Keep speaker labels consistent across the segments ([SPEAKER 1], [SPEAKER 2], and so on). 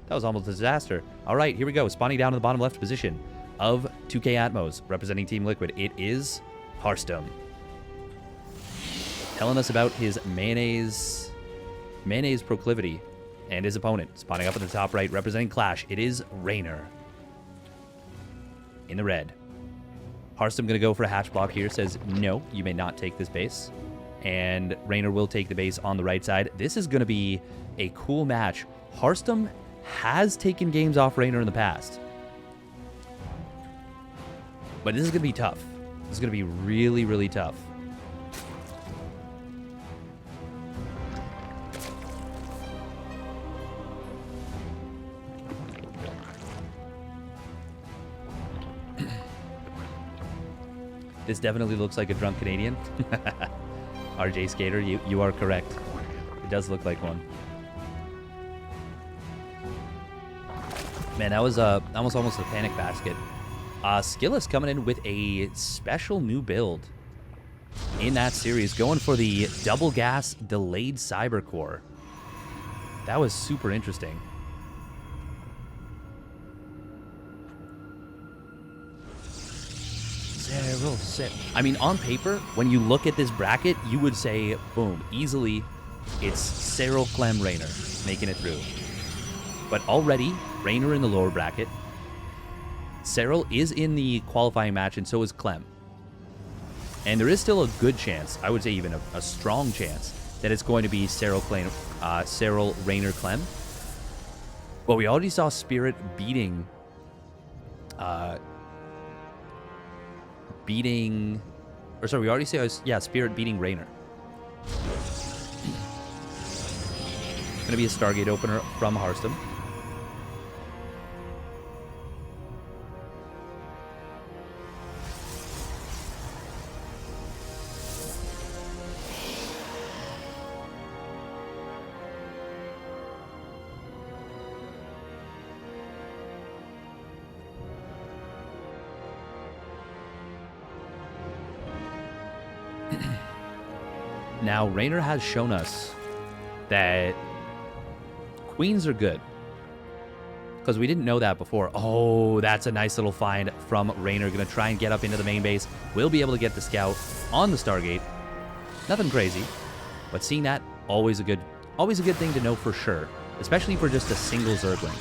[SPEAKER 1] That was almost a disaster. All right, here we go. Spawning down in the bottom left position of 2K Atmos, representing Team Liquid. It is HARSTEM. Telling us about his mayonnaise proclivity and his opponent. Spawning up in the top right, representing Clash. It is Reynor. In the red. HARSTEM going to go for a hatch block here. Says, no, you may not take this base. And Reynor will take the base on the right side. This is going to be a cool match. HARSTEM has taken games off Reynor in the past. But this is going to be tough. This is going to be really, really tough. This definitely looks like a drunk Canadian. RJ Skater, you are correct. It does look like one. Man, that was almost a panic basket. Skillus coming in with a special new build in that series, going for the double gas delayed cyber core. That was super interesting. I mean, on paper, when you look at this bracket, you would say, boom, easily, it's Cyril, Clem, Reynor making it through. But already, Reynor in the lower bracket. Cyril is in the qualifying match, and so is Clem. And there is still a good chance, I would say even a strong chance, that it's going to be Cyril, Reynor, Clem. But we already saw Spirit beating... we already saw, Spirit beating Reynor. Going to be a Stargate opener from HARSTEM. Now, Reynor has shown us that queens are good. Because we didn't know that before. Oh, that's a nice little find from Reynor. Going to try and get up into the main base. Will be able to get the scout on the Stargate. Nothing crazy. But seeing that, always a good thing to know for sure. Especially for just a single Zergling.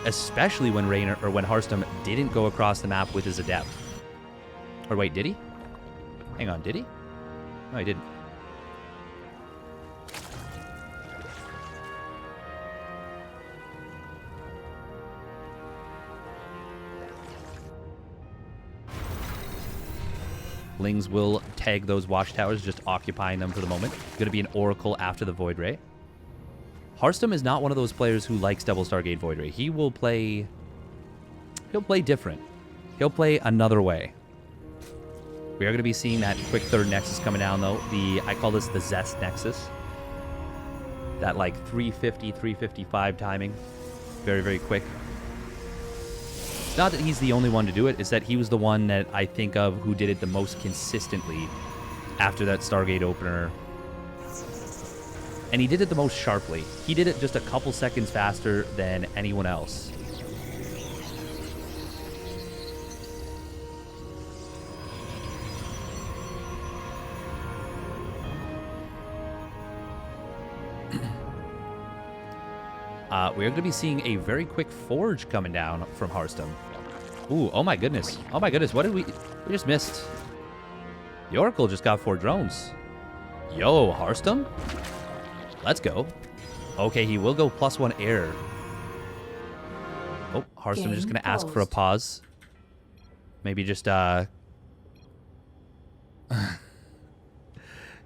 [SPEAKER 1] Especially when when HARSTEM didn't go across the map with his Adept. Or wait, did he? Hang on, did he? No, he didn't. Lings will tag those watchtowers, just occupying them for the moment. Going to be an Oracle after the Void Ray. HARSTEM is not one of those players who likes double Stargate Void Ray. He will play... He'll play different. He'll play another way. We are going to be seeing that quick third Nexus coming down, though. I call this the Zest Nexus. That, like, 350, 355 timing. Very, very quick. It's not that he's the only one to do it. It's that he was the one that I think of who did it the most consistently after that Stargate opener. And he did it the most sharply. He did it just a couple seconds faster than anyone else. We are going to be seeing a very quick Forge coming down from HARSTEM. Ooh, oh my goodness. Oh my goodness, what did we just missed. The Oracle just got 4 drones. Yo, HARSTEM? Let's go. Okay, he will go +1 air. Oh, HARSTEM just going to ask for a pause. Maybe just,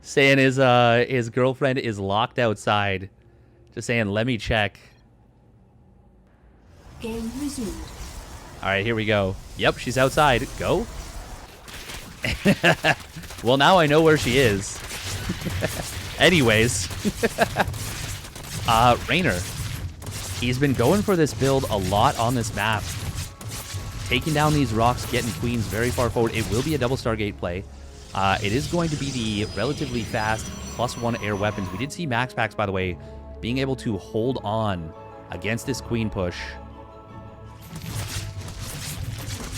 [SPEAKER 1] saying his girlfriend is locked outside. Just saying, let me check.
[SPEAKER 2] Game resumed.
[SPEAKER 1] All right, here we go. Yep, she's outside. Go. Well, now I know where she is. Anyways. Reynor. He's been going for this build a lot on this map. Taking down these rocks, getting queens very far forward. It will be a double Stargate play. It is going to be the relatively fast +1 air weapons. We did see Max Packs, by the way, being able to hold on against this queen push.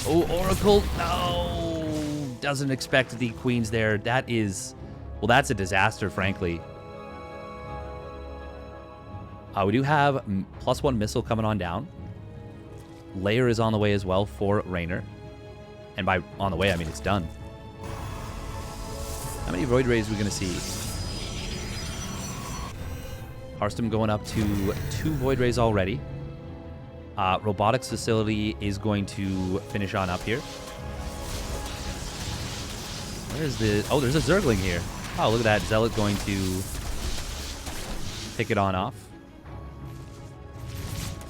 [SPEAKER 1] Oh, Oracle. No. Doesn't expect the queens there. That is... Well, that's a disaster, frankly. We do have +1 missile coming on down. Layer is on the way as well for Reynor. And by on the way, I mean it's done. How many Void Rays are we going to see? HARSTEM going up to 2 Void Rays already. Robotics facility is going to finish on up here. Where's the... Oh, there's a Zergling here. Oh, look at that. Zealot going to pick it on off.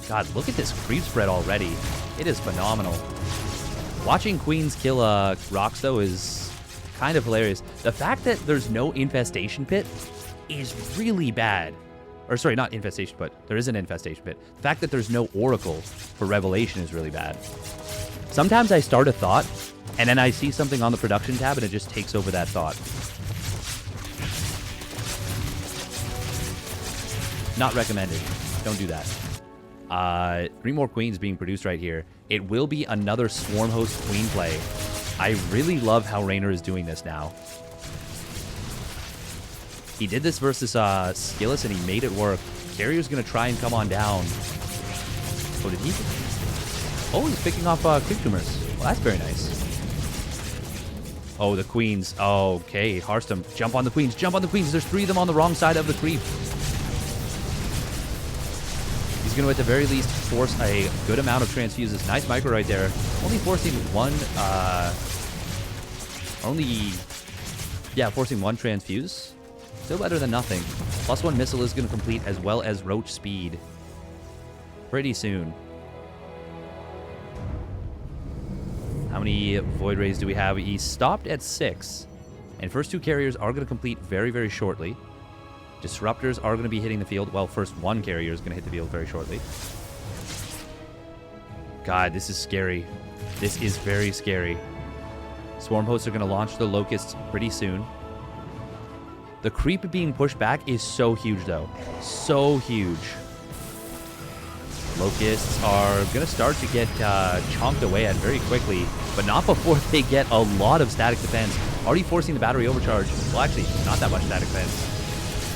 [SPEAKER 1] God, look at this creep spread already. It is phenomenal. Watching Queens kill rocks, though, is kind of hilarious. The fact that there's no infestation pit is really bad. Or, sorry, not infestation, but there is an infestation pit. The fact that there's no oracle for revelation is really bad. Sometimes I start a thought, and then I see something on the production tab, and it just takes over that thought. Not recommended. Don't do that. 3 more queens being produced right here. It will be another Swarm Host queen play. I really love how Reynor is doing this now. He did this versus Skillis, and he made it work. Carrier's going to try and come on down. Oh, did he? Oh, he's picking off Quick Tumors. Well, that's very nice. Oh, the queens. Oh, okay, HARSTEM. Jump on the queens. Jump on the queens. There's 3 of them on the wrong side of the creep. He's going to, at the very least, force a good amount of transfuses. Nice micro right there. Only forcing one... forcing 1 transfuse. Still better than nothing. +1 missile is going to complete, as well as roach speed. Pretty soon. How many Void Rays do we have? He stopped at 6. And first 2 carriers are going to complete very, very shortly. Disruptors are going to be hitting the field. Well, first 1 carrier is going to hit the field very shortly. God, this is scary. This is very scary. Swarm Hosts are going to launch the Locusts pretty soon. The creep being pushed back is so huge, though. So huge. Locusts are going to start to get chomped away at very quickly, but not before they get a lot of static defense. Already forcing the battery overcharge. Well, actually, not that much static defense.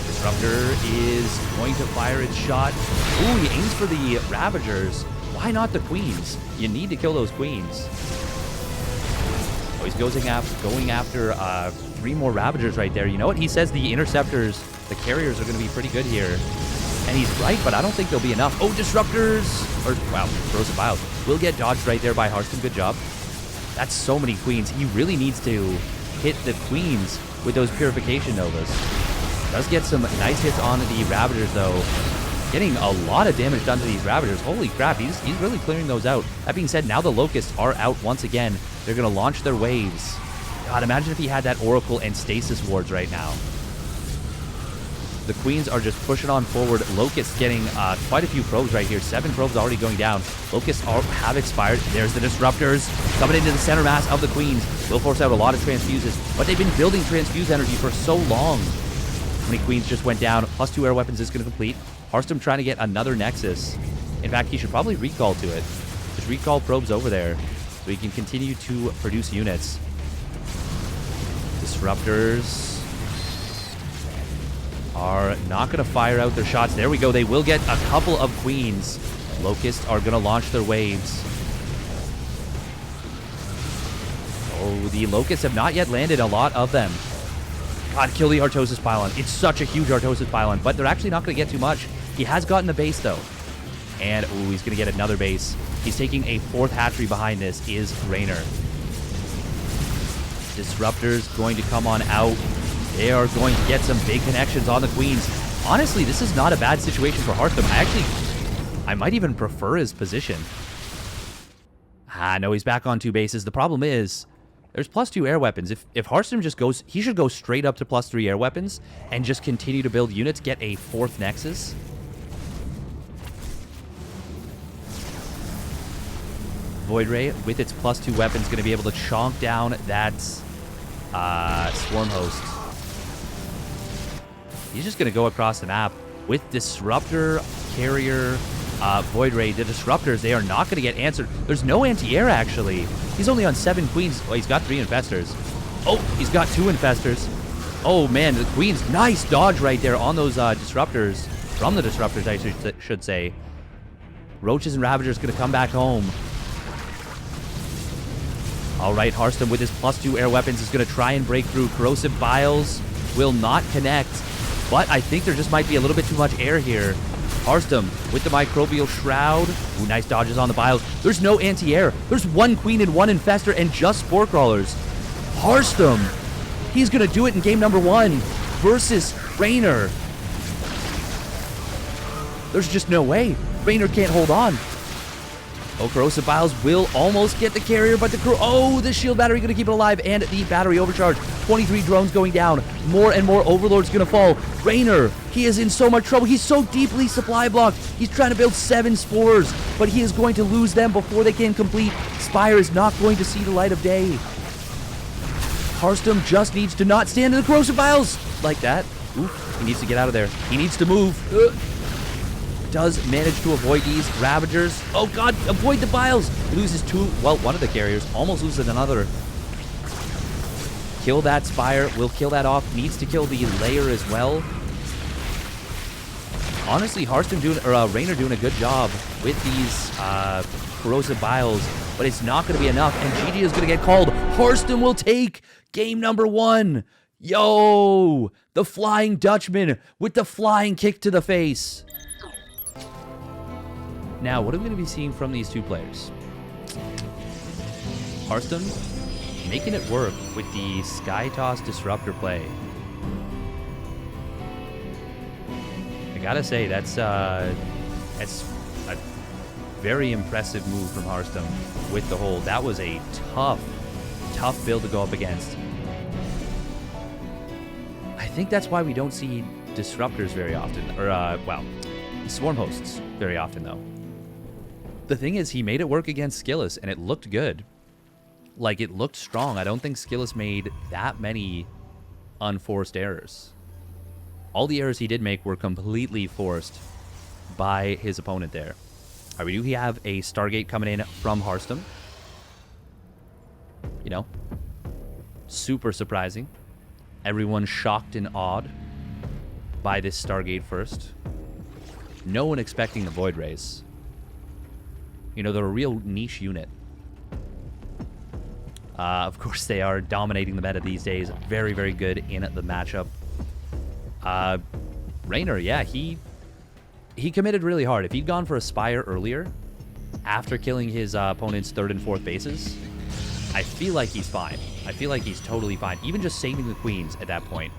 [SPEAKER 1] Disruptor is going to fire its shot. Ooh, he aims for the Ravagers. Why not the queens? You need to kill those queens. Oh, he's going after 3 more Ravagers right there. You know what? He says the interceptors, the carriers, are going to be pretty good here. And he's right, but I don't think there'll be enough. Oh, Disruptors! Or, wow, Corrosive Vials. Will get dodged right there by HARSTEM. Good job. That's so many queens. He really needs to hit the queens with those Purification Novas. Does get some nice hits on the Ravagers, though. Getting a lot of damage done to these Ravagers. Holy crap, he's really clearing those out. That being said, now the Locusts are out once again. They're going to launch their waves. God, imagine if he had that Oracle and Stasis wards right now. The queens are just pushing on forward. Locusts getting quite a few probes right here. 7 probes already going down. Locusts have expired. There's the Disruptors coming into the center mass of the queens. Will force out a lot of transfuses, but they've been building transfuse energy for so long. How many queens just went down? +2 air weapons is going to complete. HARSTEM trying to get another Nexus. In fact, he should probably recall to it. Just recall probes over there so he can continue to produce units. Disruptors are not going to fire out their shots. There we go. They will get a couple of queens. Locusts are going to launch their waves. Oh, the Locusts have not yet landed, a lot of them. God, kill the Artosis Pylon. It's such a huge Artosis Pylon, but they're actually not going to get too much. He has gotten a base, though. And, ooh, he's going to get another base. He's taking a 4th hatchery behind this, is Reynor. Disruptors going to come on out. They are going to get some big connections on the queens. Honestly, this is not a bad situation for HARSTEM. I might even prefer his position. No, he's back on 2 bases. The problem is, there's +2 air weapons. If HARSTEM just goes, he should go straight up to +3 air weapons and just continue to build units, get a 4th Nexus. Void Ray, with its +2 weapons, going to be able to chonk down that Swarm Host. He's just going to go across the map. with Disruptor, Carrier, Void Ray, the Disruptors, they are not going to get answered. There's no anti-air, actually. He's only on 7 Queens. Well, he's got 3 Infestors. Oh, he's got 2 Infestors. Oh, man, the Queens. Nice dodge right there on those Disruptors. From the Disruptors, I should say. Roaches and Ravagers going to come back home. All right, HARSTEM with his +2 air weapons is going to try and break through. Corrosive Biles will not connect, but I think there just might be a little bit too much air here. HARSTEM with the Microbial Shroud. Ooh, nice dodges on the Biles. There's no anti-air. There's 1 Queen and 1 Infestor and just Spore Crawlers. HARSTEM, he's going to do it in game number 1 versus Reynor. There's just no way. Reynor can't hold on. Oh, Corrosive Biles will almost get the carrier, but the shield battery going to keep it alive, and the battery overcharge. 23 drones going down. More and more Overlords going to fall. Reynor, he is in so much trouble. He's so deeply supply blocked. He's trying to build 7 spores, but he is going to lose them before they can complete. Spire is not going to see the light of day. HARSTEM just needs to not stand in the Corrosive Biles like that. Oof, he needs to get out of there. He needs to move. Does manage to avoid these Ravagers. Oh god, avoid the Biles. Loses 2, well, one of the carriers. Almost loses another. Kill that Spire. Will kill that off. Needs to kill the Lair as well. Honestly, Reynor doing a good job with these Corrosive Biles, but it's not going to be enough, and GG is going to get called. HARSTEM will take game number 1. Yo! The Flying Dutchman with the flying kick to the face. Now, what are we going to be seeing from these 2 players? HARSTEM making it work with the Sky Toss Disruptor play. I gotta say, that's a very impressive move from HARSTEM with the hold. That was a tough build to go up against. I think that's why we don't see Disruptors very often, or, well, Swarm Hosts very often, though. The thing is, he made it work against Skillous, and it looked good. Like, it looked strong. I don't think Skillous made that many unforced errors. All the errors he did make were completely forced by his opponent there. All right, we do have a Stargate coming in from HARSTEM. You know, super surprising. Everyone shocked and awed by this Stargate first. No one expecting the Void Rays. You know, they're a real niche unit. Of course, they are dominating the meta these days. Very, very good in the matchup. Reynor, yeah, he committed really hard. If he'd gone for a Spire earlier, after killing his opponent's 3rd and 4th bases, I feel like he's fine. I feel like he's totally fine. Even just saving the Queens at that point.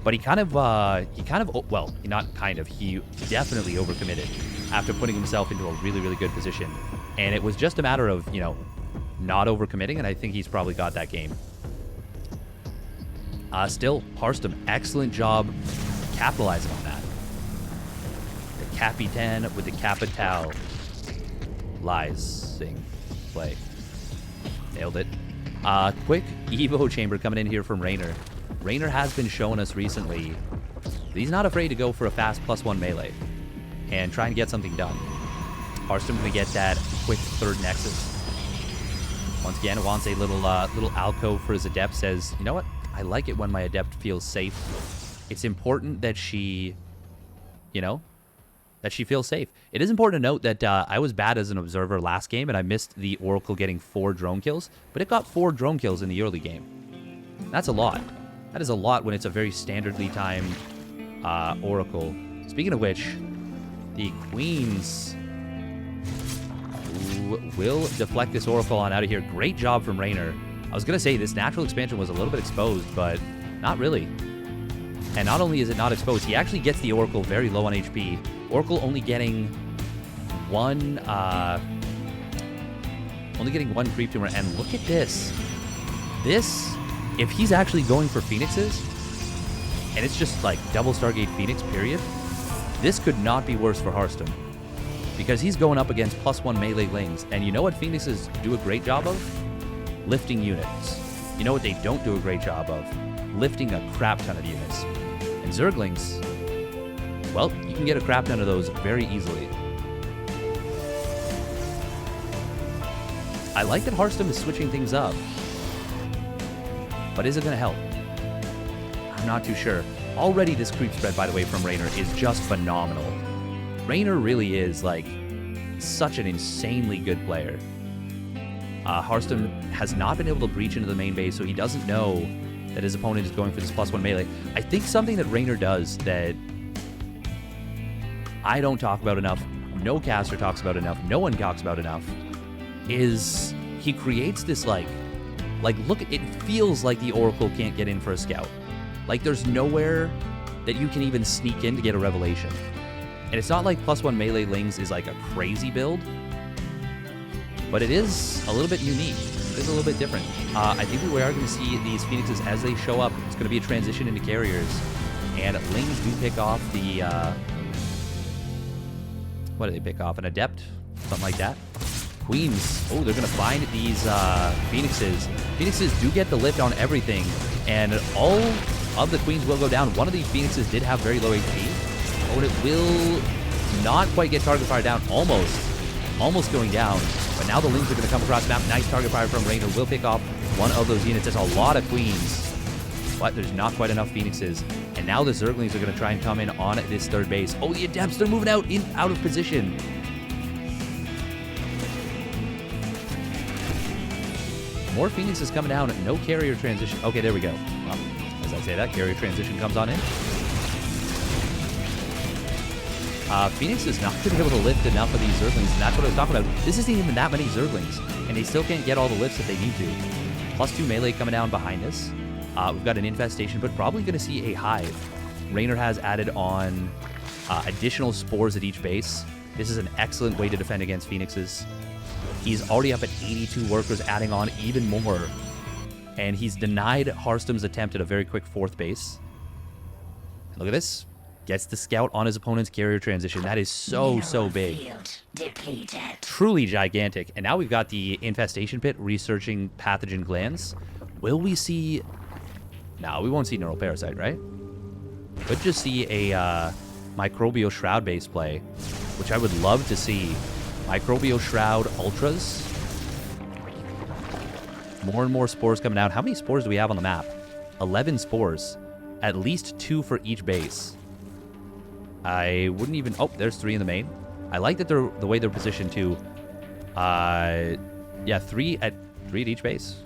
[SPEAKER 1] But he definitely overcommitted after putting himself into a really, really good position. And it was just a matter of, you know, not overcommitting, and I think he's probably got that game. Still, HARSTEM, excellent job capitalizing on that. The Capitan with the Capital. Lies. Play. Nailed it. Quick Evo Chamber coming in here from Reynor. Reynor has been showing us recently that he's not afraid to go for a fast +1 melee and try and get something done. HARSTEM gonna get that quick 3rd Nexus. Once again, wants a little alcove for his Adept. Says, you know what? I like it when my Adept feels safe. It's important that she, you know, that she feels safe. It is important to note that I was bad as an observer last game, and I missed the Oracle getting 4 drone kills, but it got 4 drone kills in the early game. That's a lot. That is a lot when it's a very standardly timed Oracle. Speaking of which, the Queens will deflect this Oracle on out of here. Great job from Reynor. I was going to say this natural expansion was a little bit exposed, but not really. And not only is it not exposed, he actually gets the Oracle very low on HP. Oracle only getting one creep tumor. And look at this. This, if he's actually going for Phoenixes, and it's just like double Stargate Phoenix, period, this could not be worse for HARSTEM. Because he's going up against +1 melee lings. And you know what Phoenixes do a great job of? Lifting units. You know what they don't do a great job of? Lifting a crap ton of units. And Zerglings, Well, you can get a crap ton of those very easily. I like that HARSTEM is switching things up. But is it going to help? I'm not too sure. Already this creep spread, by the way, from Reynor is just phenomenal. Reynor really is, like, such an insanely good player. HARSTEM has not been able to breach into the main base, so he doesn't know that his opponent is going for this +1 melee. I think something that Reynor does that I don't talk about enough, no caster talks about enough, no one talks about enough, is he creates this, like look, it feels like the Oracle can't get in for a scout. Like, there's nowhere that you can even sneak in to get a revelation. And it's not like +1 melee Lings is like a crazy build, but it is a little bit unique. It is a little bit different. I think we are going to see these Phoenixes as they show up. It's going to be a transition into carriers. And Lings do pick off the... what do they pick off? An Adept? Something like that. Queens. Oh, they're going to find these Phoenixes. Phoenixes do get the lift on everything. And all of the Queens will go down. One of these Phoenixes did have very low HP. Oh, and it will not quite get target fire down. Almost going down. But now the Lings are going to come across the map. Nice target fire from Reynor. Will pick off one of those units. There's a lot of Queens, but there's not quite enough Phoenixes. And now the Zerglings are going to try and come in on this third base. Oh, the Adepts, they're moving out of position. More Phoenixes coming down. No carrier transition. Okay, there we go. Well, as I say that, carrier transition comes on in. Phoenix is not going to be able to lift enough of these Zerglings, and that's what I was talking about. This isn't even that many Zerglings, and they still can't get all the lifts that they need to. +2 melee coming down behind us. We've got an infestation, but probably going to see a hive. Reynor has added on additional spores at each base. This is an excellent way to defend against Phoenixes. He's already up at 82 workers, adding on even more. And he's denied HARSTEM's attempt at a very quick fourth base. And look at this. Gets the scout on his opponent's carrier transition. That is so big. Truly gigantic. And now we've got the infestation pit researching pathogen glands. Will we see... No, we won't see neural parasite, right? Could just see a microbial shroud base play, which I would love to see. Microbial shroud ultras. More and more spores coming out. How many spores do we have on the map? 11 spores. At least 2 for each base. I wouldn't even... Oh, there's 3 in the main. I like that they're the way they're positioned too. Yeah, 3 at each base.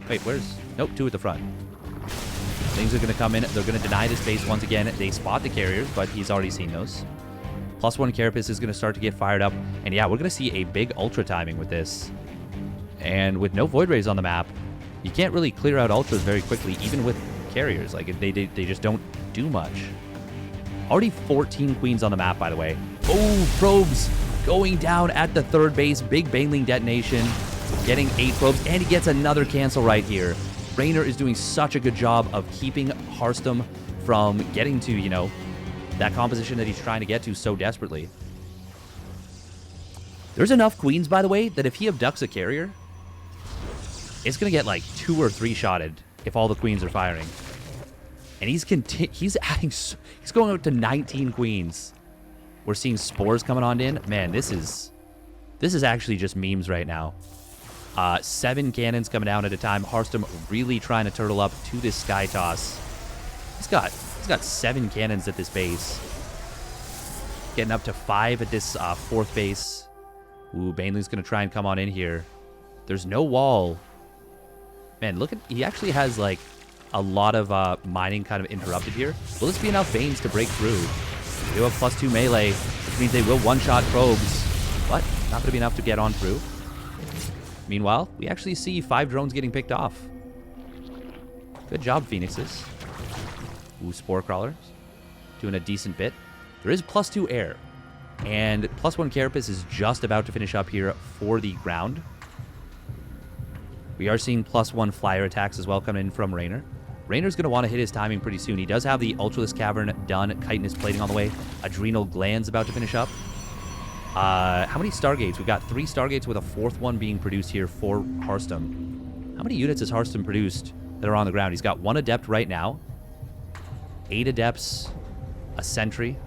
[SPEAKER 1] Wait, where's... Nope, 2 at the front. Things are going to come in. They're going to deny this base once again. They spot the carriers, but he's already seen those. +1 Carapace is going to start to get fired up. And yeah, we're going to see a big ultra timing with this. And with no Void Rays on the map, you can't really clear out ultras very quickly, even with carriers. Like, they just don't do much. Already 14 Queens on the map, by the way. Oh, probes going down at the third base. Big Baneling detonation. Getting 8 probes. And he gets another cancel right here. Reynor is doing such a good job of keeping HARSTEM from getting to, you know, that composition that he's trying to get to so desperately. There's enough Queens, by the way, that if he abducts a carrier, it's going to get like 2 or 3 shotted if all the Queens are firing. And he's adding... He's going up to 19 Queens. We're seeing spores coming on in. Man, this is actually just memes right now. 7 cannons coming down at a time. HARSTEM really trying to turtle up to this sky toss. He's got 7 cannons at this base. Getting up to 5 at this 4th base. Ooh, Baneling's going to try and come on in here. There's no wall. Man, look at... He actually has, like, a lot of mining kind of interrupted here. Will this be enough Banes to break through? They have +2 melee, which means they will one-shot probes. But not going to be enough to get on through. Meanwhile, we actually see 5 drones getting picked off. Good job, Phoenixes. Ooh, Spore Crawlers. Doing a decent bit. There is +2 air. And +1 Carapace is just about to finish up here for the ground. We are seeing +1 flyer attacks as well coming in from Reynor. Reynor's going to want to hit his timing pretty soon. He does have the Ultralisk Cavern done. Chitinous Plating on the way. Adrenal Glands about to finish up. How many Stargates? We've got 3 Stargates with a 4th one being produced here for HARSTEM. How many units has HARSTEM produced that are on the ground? He's got 1 Adept right now. 8 Adepts. A Sentry.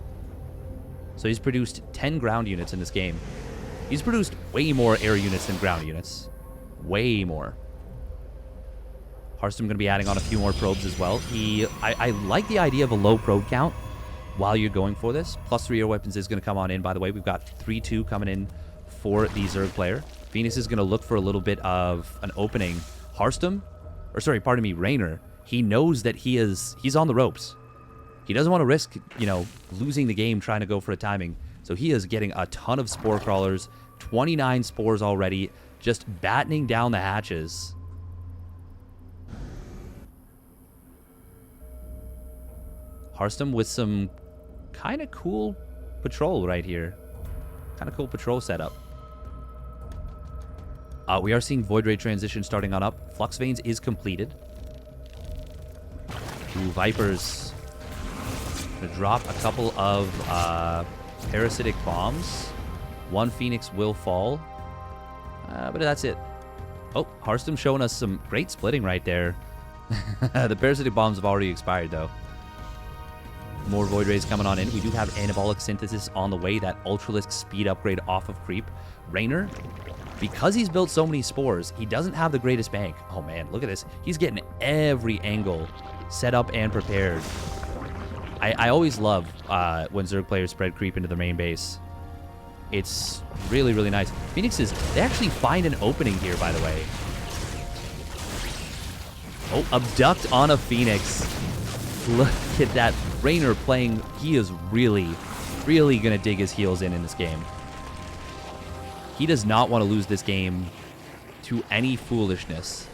[SPEAKER 1] So he's produced 10 ground units in this game. He's produced way more air units than ground units. Way more. HARSTEM going to be adding on a few more probes as well. I like the idea of a low probe count while you're going for this. +3 air weapons is going to come on in, by the way. We've got 3-2 coming in for the Zerg player. Phoenix is going to look for a little bit of an opening. HARSTEM, or sorry, pardon me, Reynor, he knows that he's on the ropes. He doesn't want to risk, you know, losing the game trying to go for a timing. So he is getting a ton of spore crawlers, 29 spores already, just battening down the hatches. HARSTEM with some kind of cool patrol right here. Kind of cool patrol setup. We are seeing Void Ray transition starting on up. Flux Veins is completed. Ooh, Vipers. Gonna drop a couple of parasitic bombs. One Phoenix will fall. But that's it. Oh, HARSTEM showing us some great splitting right there. The parasitic bombs have already expired, though. More Void Rays coming on in. We do have Anabolic Synthesis on the way. That Ultralisk speed upgrade off of Creep. Reynor, because he's built so many spores, he doesn't have the greatest bank. Oh, man, look at this. He's getting every angle set up and prepared. I always love when Zerg players spread Creep into the main base. It's really, really nice. Phoenixes, they actually find an opening here, by the way. Oh, Abduct on a Phoenix. Look at that. Reynor playing, he is really, really going to dig his heels in this game. He does not want to lose this game to any foolishness.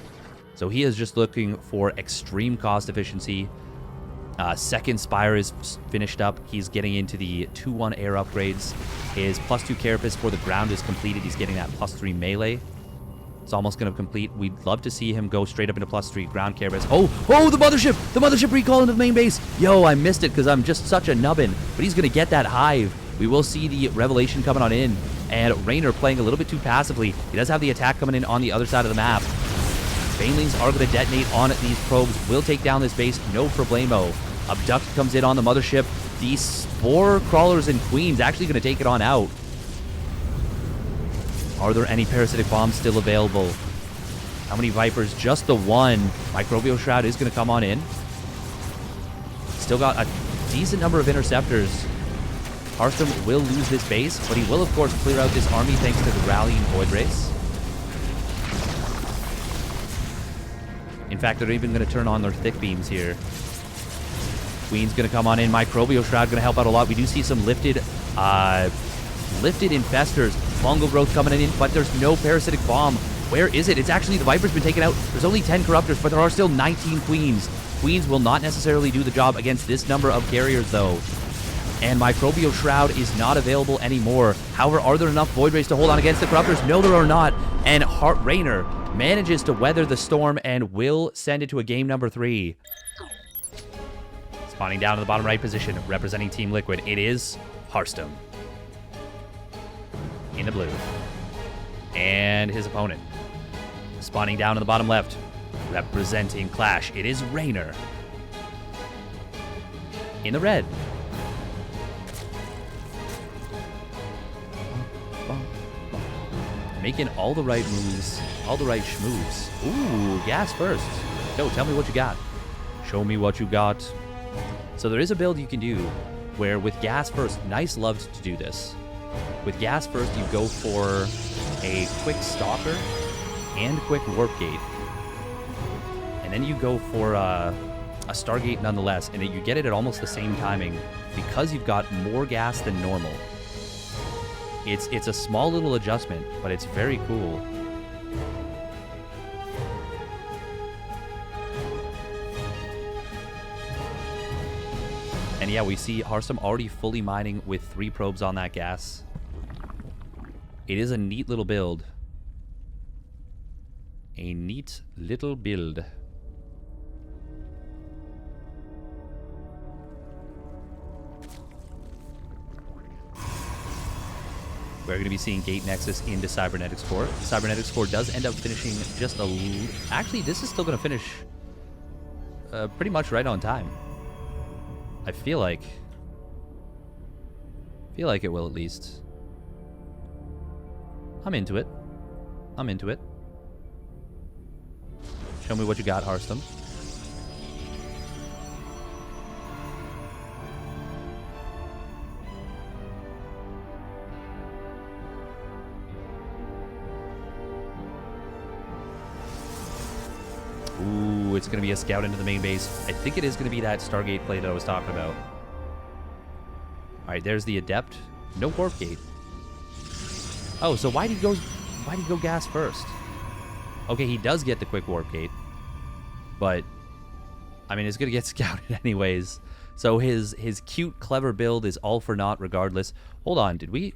[SPEAKER 1] So he is just looking for extreme cost efficiency. Second Spire is finished up. He's getting into the 2-1 air upgrades. His +2 Carapace for the ground is completed. He's getting that +3 melee. It's almost going to complete. We'd love to see him go straight up into +3 ground Carapace. Oh, the mothership! The mothership recall into the main base! Yo, I missed it because I'm just such a nubbin. But he's going to get that hive. We will see the Revelation coming on in. And Reynor playing a little bit too passively. He does have the attack coming in on the other side of the map. Banelings are going to detonate on these probes. Will take down this base, no problemo. Abduct comes in on the mothership. These Spore Crawlers and Queens actually going to take it on out. Are there any Parasitic Bombs still available? How many Vipers? Just the one. Microbial Shroud is going to come on in. Still got a decent number of Interceptors. HARSTEM will lose this base, but he will, of course, clear out this army thanks to the rallying Void Race. In fact, they're even going to turn on their Thick Beams here. Queen's going to come on in. Microbial Shroud going to help out a lot. We do see some lifted Infestors. Fungal Growth coming in, but there's no Parasitic Bomb. Where is it? It's actually, the Viper's been taken out. There's only 10 Corruptors, but there are still 19 Queens. Queens will not necessarily do the job against this number of carriers, though. And Microbial Shroud is not available anymore. However, are there enough Void Rays to hold on against the Corruptors? No, there are not. And Reynor manages to weather the storm and will send it to a game number 3. Spawning down to the bottom right position, representing Team Liquid, it is HARSTEM. In the blue. And his opponent. Spawning down to the bottom left, representing Clash, it is Reynor. In the red. Making all the right moves, all the right schmoves. Ooh, gas first. Yo, tell me what you got. Show me what you got. So there is a build you can do where with gas first, Nice loved to do this. With gas first, you go for a quick Stalker and quick Warp Gate. And then you go for a Stargate nonetheless, and you get it at almost the same timing because you've got more gas than normal. It's a small little adjustment, but it's very cool. And yeah, we see HARSTEM already fully mining with 3 probes on that gas. It is a neat little build. A neat little build. We're going to be seeing Gate Nexus into Cybernetics Core. Cybernetics Core does end up finishing just a... Actually, this is still going to finish pretty much right on time. I feel like Feel like it will at least. I'm into it. I'm into it. Show me what you got, HARSTEM. Ooh, it's going to be a scout into the main base. I think it is going to be that Stargate play that I was talking about. All right, there's the Adept. No warp gate. Oh, so why did he go gas first? Okay, he does get the quick warp gate. But, I mean, it's going to get scouted anyways. So his cute, clever build is all for naught regardless. Hold on, did we...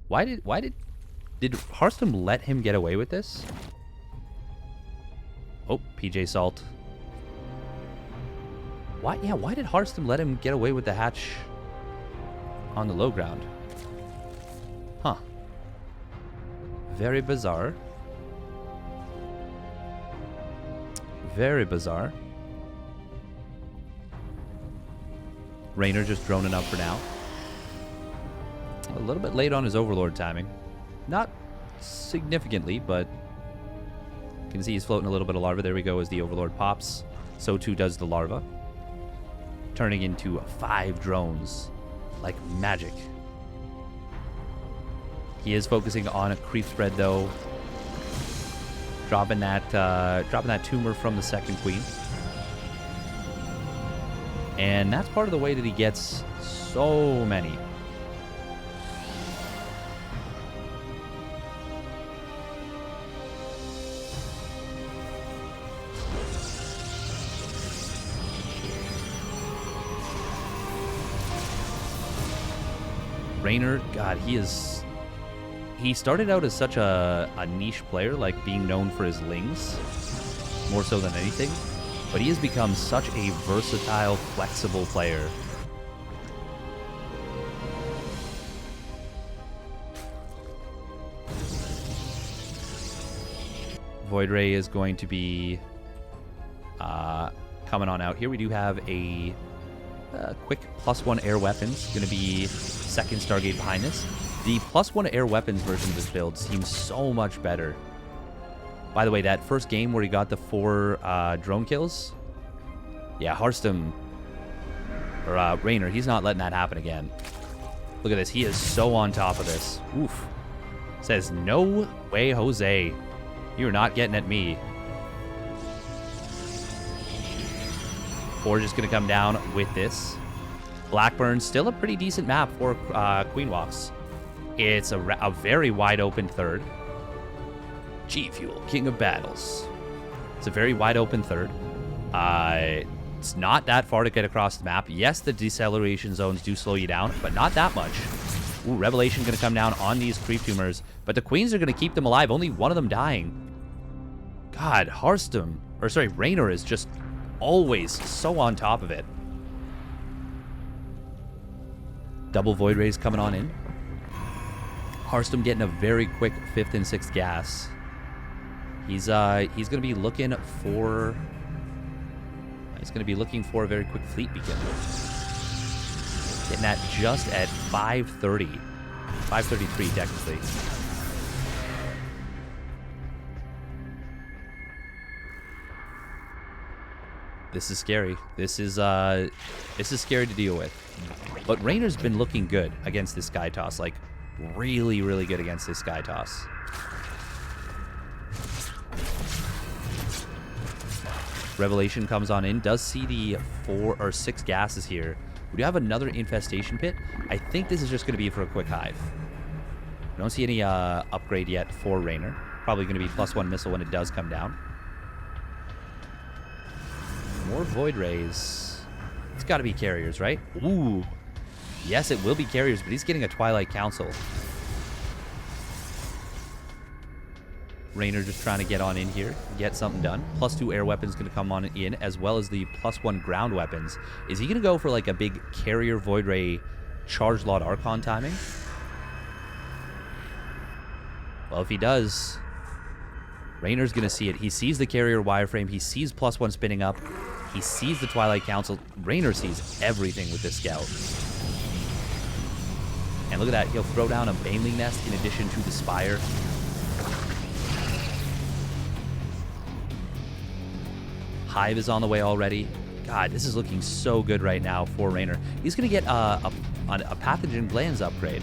[SPEAKER 1] Why did HARSTEM let him get away with this? Oh, PJ Salt. Why did HARSTEM let him get away with the hatch on the low ground? Huh. Very bizarre. Very bizarre. Reynor just droning up for now. A little bit late on his Overlord timing. Not significantly, but you can see he's floating a little bit of larva. There we go as the Overlord pops. So too does the larva. Turning into 5 drones like magic. He is focusing on a creep spread though. Dropping that tumor from the second queen. And that's part of the way that he gets so many. Reynor, God, he started out as such a niche player, like being known for his lings, more so than anything. But he has become such a versatile, flexible player. Void Ray is going to be coming on out here. We do have a quick +1 air weapons. Going to be second Stargate behind this. The +1 air weapons version of this build seems so much better. By the way, that first game where he got the 4 drone kills, yeah, HARSTEM, or Reynor, he's not letting that happen again. Look at this. He is so on top of this. Oof. Says, no way, Jose. You're not getting at me. 4 just going to come down with this. Blackburn, still a pretty decent map for Queen Walks. It's a very wide open third. G Fuel, King of Battles. It's a very wide open third. It's not that far to get across the map. Yes, the deceleration zones do slow you down, but not that much. Ooh, Revelation going to come down on these creep tumors, but the queens are going to keep them alive. Only one of them dying. God, Reynor is just always so on top of it. Double Void Rays coming on in. HARSTEM getting a very quick 5th and 6th gas. He's going to be looking for... He's going to be looking for a very quick fleet beacon. Getting that just at 5:30. 5:33, technically. This is scary. This is scary to deal with. But Reynor's been looking good against this Sky Toss. Like, really, really good against this Sky Toss. Revelation comes on in. Does see the 4 or 6 gases here. We do have another infestation pit. I think this is just going to be for a quick hive. I don't see any upgrade yet for Reynor. Probably going to be +1 missile when it does come down. More Void Rays. It's got to be carriers, right? Ooh. Yes, it will be carriers, but he's getting a Twilight Council. Reynor just trying to get on in here, get something done. +2 air weapons going to come on in, as well as the +1 ground weapons. Is he going to go for like a big carrier Void Ray Charge Lot Archon timing? Well, if he does, Reynor's going to see it. He sees the carrier wireframe. He sees +1 spinning up. He sees the Twilight Council. Reynor sees everything with this scout. And look at that. He'll throw down a Baneling Nest in addition to the Spire. Hive is on the way already. God, this is looking so good right now for Reynor. He's going to get a Pathogen Glands upgrade.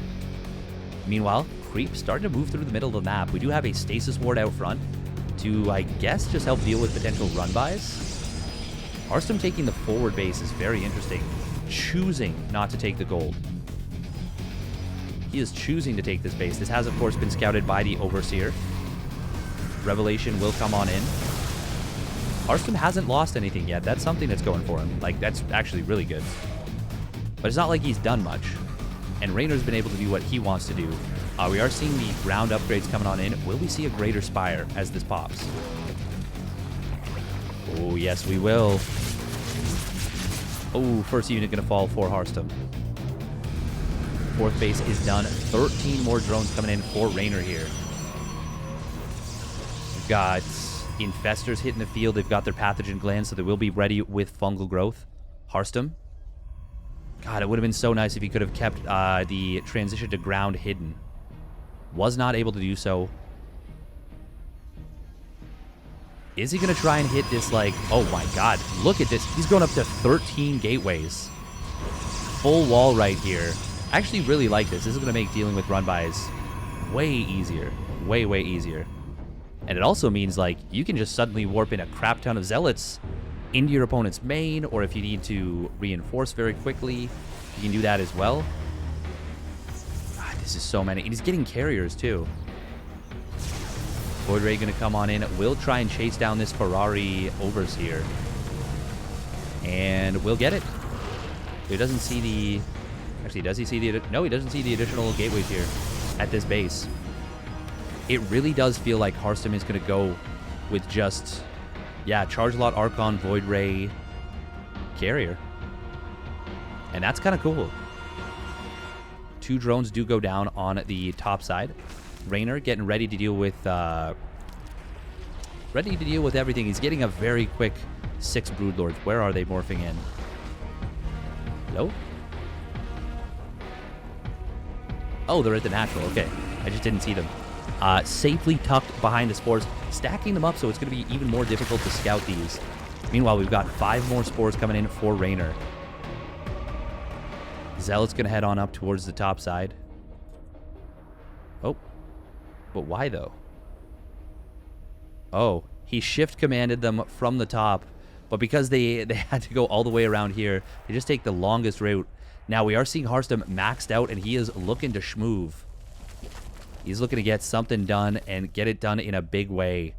[SPEAKER 1] Meanwhile, Creep starting to move through the middle of the map. We do have a Stasis Ward out front to, I guess, just help deal with potential run-bys. HARSTEM taking the forward base is very interesting. Choosing not to take the gold. He is choosing to take this base. This has, of course, been scouted by the Overseer. Revelation will come on in. HARSTEM hasn't lost anything yet. That's something that's going for him. Like, that's actually really good. But it's not like he's done much. And Reynor's been able to do what he wants to do. We are seeing the ground upgrades coming on in. Will we see a Greater Spire as this pops? Oh, yes, we will. Oh, first unit going to fall for HARSTEM. Fourth base is done. 13 more drones coming in for Reynor here. We've got Infestors hitting the field. They've got their Pathogen Glands, so they will be ready with Fungal Growth. HARSTEM. God, it would have been so nice if he could have kept the transition to ground hidden. Was not able to do so. Is he going to try and hit this, like... Oh, my God. Look at this. He's going up to 13 gateways. Full wall right here. I actually really like this. This is going to make dealing with run-bys way easier. Way, way easier. And it also means, like, you can just suddenly warp in a crap ton of Zealots into your opponent's main, or if you need to reinforce very quickly, you can do that as well. God, this is so many. And he's getting carriers, too. Void Ray going to come on in. We'll try and chase down this Ferrari Overseer. And we'll get it. He doesn't see the... Actually, does he see the... No, he doesn't see the additional gateways here at this base. It really does feel like HARSTEM is going to go with just... Yeah, Charge Lot, Archon, Void Ray, Carrier. And that's kind of cool. 2 drones do go down on the top side. Reynor getting ready to deal with everything. He's getting a very quick 6 Broodlords. Where are they morphing in? Hello? Oh, they're at the natural. Okay. I just didn't see them. Safely tucked behind the spores, stacking them up so it's going to be even more difficult to scout these. Meanwhile, we've got 5 more spores coming in for Reynor. Zealot's going to head on up towards the top side. Oh. But why, though? Oh, he shift commanded them from the top. But because they had to go all the way around here, they just take the longest route. Now, we are seeing HARSTEM maxed out, and he is looking to schmoove. He's looking to get something done and get it done in a big way.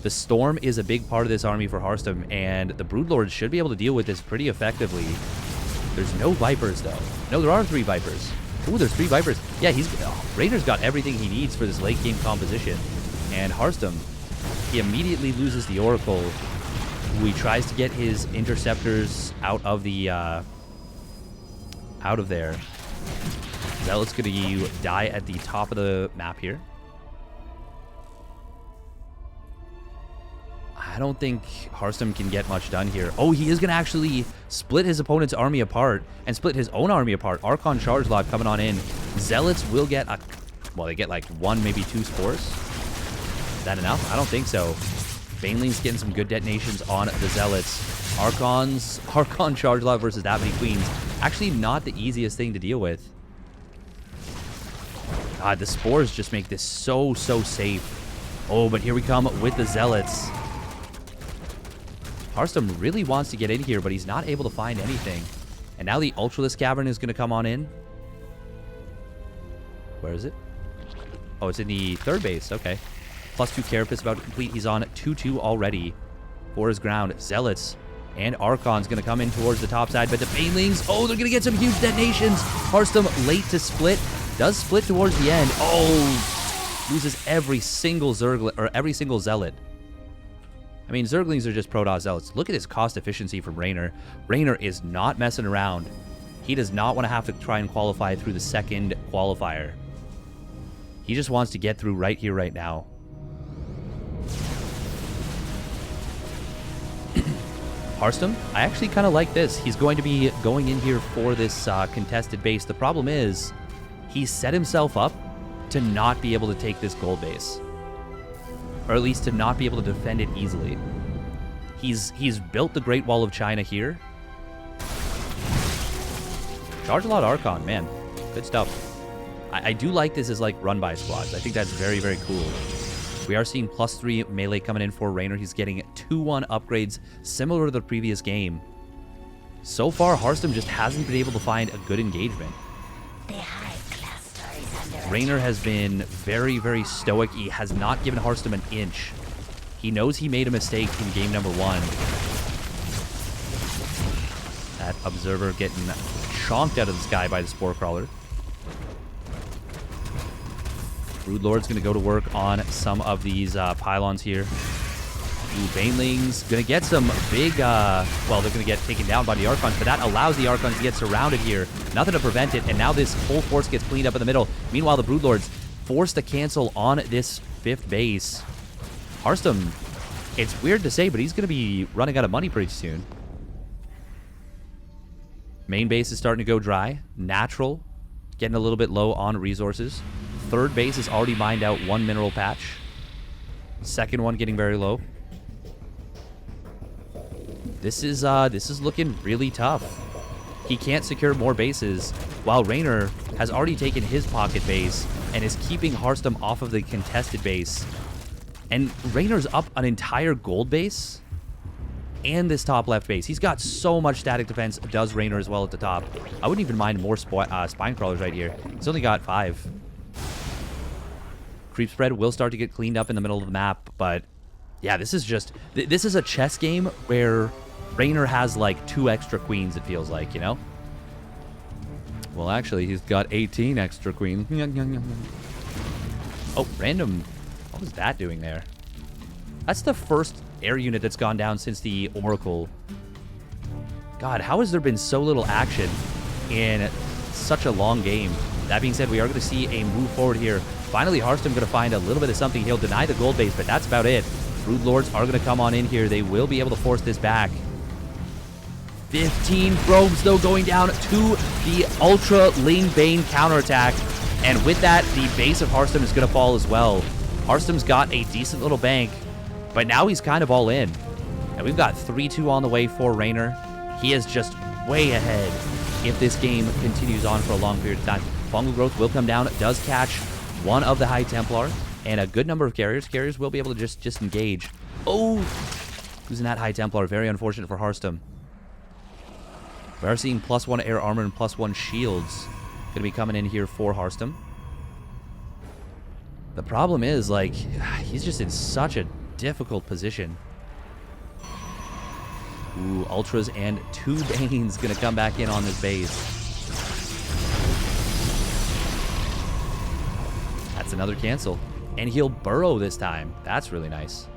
[SPEAKER 1] The Storm is a big part of this army for HARSTEM, and the Broodlords should be able to deal with this pretty effectively. There's no Vipers, though. No, there are 3 Vipers. Ooh, there's 3 Vipers. Yeah, Reynor's got everything he needs for this late game composition. And HARSTEM, he immediately loses the Oracle, who he tries to get his Interceptors out of the, out of there. Zealot's going to die at the top of the map here. I don't think HARSTEM can get much done here. Oh, he is going to actually split his opponent's army apart and split his own army apart. Archon Charge Lot coming on in. Zealots will get a... Well, they get like 1, maybe 2 spores. Is that enough? I don't think so. Baneling's getting some good detonations on the Zealots. Archon Charge Lot versus that many Queens. Actually not the easiest thing to deal with. God, the spores just make this so safe. Oh, but here we come with the Zealots. HARSTEM really wants to get in here, but he's not able to find anything. And now the Ultralisk Cavern is going to come on in. Where is it? Oh, it's in the 3rd base. Okay. +2 Carapace about to complete. He's on 2-2 already for his ground. Zealots and Archon's going to come in towards the top side, but the Banelings, oh, they're going to get some huge detonations. HARSTEM late to split. Does split towards the end. Oh, loses every single Zergling, or every single Zealot. I mean, Zerglings are just Protoss Zealots. Look at his cost efficiency from Reynor. Reynor is not messing around. He does not want to have to try and qualify through the 2nd qualifier. He just wants to get through right here, right now. HARSTEM, I actually kind of like this. He's going to be going in here for this contested base. The problem is he set himself up to not be able to take this gold base. Or at least to not be able to defend it easily. He's built the Great Wall of China here. Charge a lot of Archon, man. Good stuff. I do like this as like run by squads. I think that's very, very cool. We are seeing +3 melee coming in for Reynor. He's getting 2-1 upgrades similar to the previous game. So far, HARSTEM just hasn't been able to find a good engagement. Reynor has been very, very stoic. He has not given HARSTEM an inch. He knows he made a mistake in game number 1. That Observer getting chonked out of the sky by the Spore Crawler. Broodlord's going to go to work on some of these pylons here. Ooh, Banelings going to get some big, well, they're going to get taken down by the Archons, but that allows the Archons to get surrounded here. Nothing to prevent it, and now this whole force gets cleaned up in the middle. Meanwhile, the Broodlords forced to cancel on this 5th base. HARSTEM, it's weird to say, but he's going to be running out of money pretty soon. Main base is starting to go dry. Natural, getting a little bit low on resources. 3rd base is already mined out 1 mineral patch. 2nd one getting very low. This is looking really tough. He can't secure more bases, while Reynor has already taken his pocket base and is keeping HARSTEM off of the contested base. And Reynor's up an entire gold base and this top left base. He's got so much static defense, does Reynor as well at the top. I wouldn't even mind more spine crawlers right here. He's only got 5. Creep spread will start to get cleaned up in the middle of the map, but yeah, this is just... This is a chess game where Reynor has like 2 extra queens, it feels like, you know? Well, actually, he's got 18 extra queens. Oh, random... What was that doing there? That's the first air unit that's gone down since the Oracle. God, how has there been so little action in such a long game? That being said, we are going to see a move forward here. Finally, HARSTEM going to find a little bit of something. He'll deny the gold base, but that's about it. Broodlords are going to come on in here. They will be able to force this back. 15 probes, though, going down to the Ultra Ling Bane counterattack. And with that, the base of HARSTEM is going to fall as well. HARSTEM's got a decent little bank, but now he's kind of all in. And we've got 3-2 on the way for Reynor. He is just way ahead if this game continues on for a long period of time. Fungal Growth will come down. It does catch one of the High Templar and a good number of carriers. Carriers will be able to just engage. Oh! Losing that High Templar. Very unfortunate for HARSTEM. We are seeing +1 air armor and +1 shields going to be coming in here for HARSTEM. The problem is, like, he's just in such a difficult position. Ooh, Ultras and 2 Banes going to come back in on this base. That's another cancel. And he'll burrow this time. That's really nice.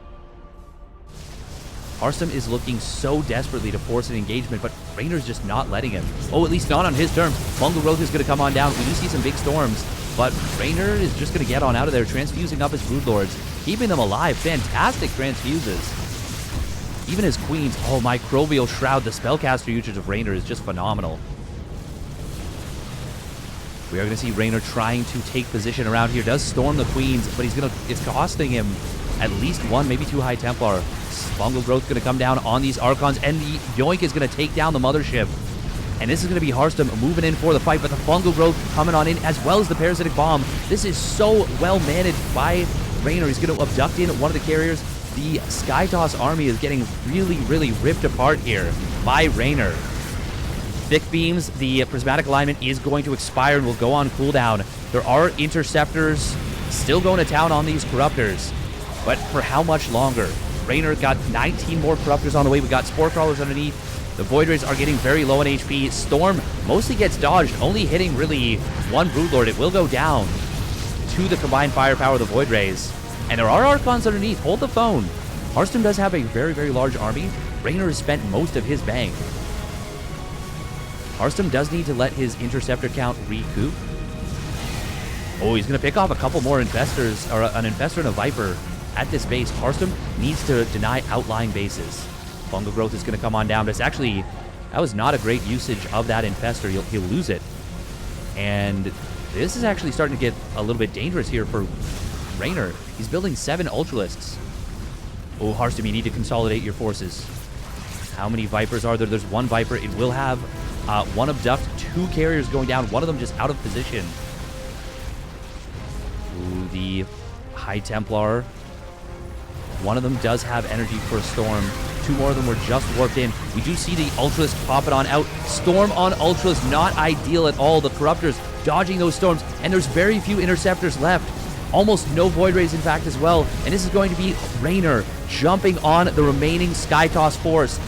[SPEAKER 1] HARSTEM is looking so desperately to force an engagement, but Reynor's just not letting him. Oh, at least not on his terms. Fungal Growth is going to come on down. We do see some big storms, but Reynor is just going to get on out of there, transfusing up his Broodlords, keeping them alive. Fantastic transfuses. Even his queens. Oh, Microbial Shroud. The spellcaster usage of Reynor is just phenomenal. We are going to see Reynor trying to take position around here. Does storm the queens, but it's costing him at least 1, maybe 2 High Templar. Fungal Growth going to come down on these Archons, and the Yoink is going to take down the Mothership. And this is going to be HARSTEM moving in for the fight, but the Fungal Growth coming on in, as well as the Parasitic Bomb. This is so well managed by Reynor. He's going to abduct in one of the carriers. The Skytoss army is getting really, really ripped apart here by Reynor. Thick Beams, the Prismatic Alignment is going to expire and will go on cooldown. There are Interceptors still going to town on these Corruptors, but for how much longer? Reynor got 19 more Corruptors on the way. We got Spore Crawlers underneath. The Void Rays are getting very low on HP. Storm mostly gets dodged, only hitting really 1 Broodlord. It will go down to the combined firepower of the Void Rays. And there are Archons underneath. Hold the phone. HARSTEM does have a very, very large army. Reynor has spent most of his bank. HARSTEM does need to let his Interceptor count recoup. Oh, he's going to pick off a couple more Infestors, or an Infestor and a Viper at this base. HARSTEM needs to deny outlying bases. Fungal Growth is going to come on down, but it's actually, that was not a great usage of that Infestor. He'll lose it. And this is actually starting to get a little bit dangerous here for Reynor. He's building 7 Ultralisks. Oh, HARSTEM, you need to consolidate your forces. How many Vipers are there? There's 1 Viper. It will have 1 Abduct, 2 Carriers going down, 1 of them just out of position. Ooh, the High Templar. 1 of them does have energy for a Storm. 2 more of them were just warped in. We do see the Ultralisk pop it on out. Storm on Ultralisk, not ideal at all. The Corruptors dodging those Storms, and there's very few Interceptors left. Almost no Void Rays, in fact, as well. And this is going to be Reynor jumping on the remaining Skytoss force.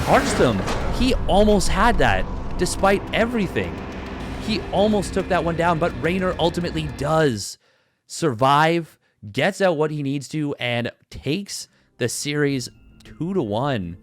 [SPEAKER 1] HARSTEM, he almost had that, despite everything. He almost took that one down, but Reynor ultimately does survive, gets out what he needs to, and takes the series 2-1.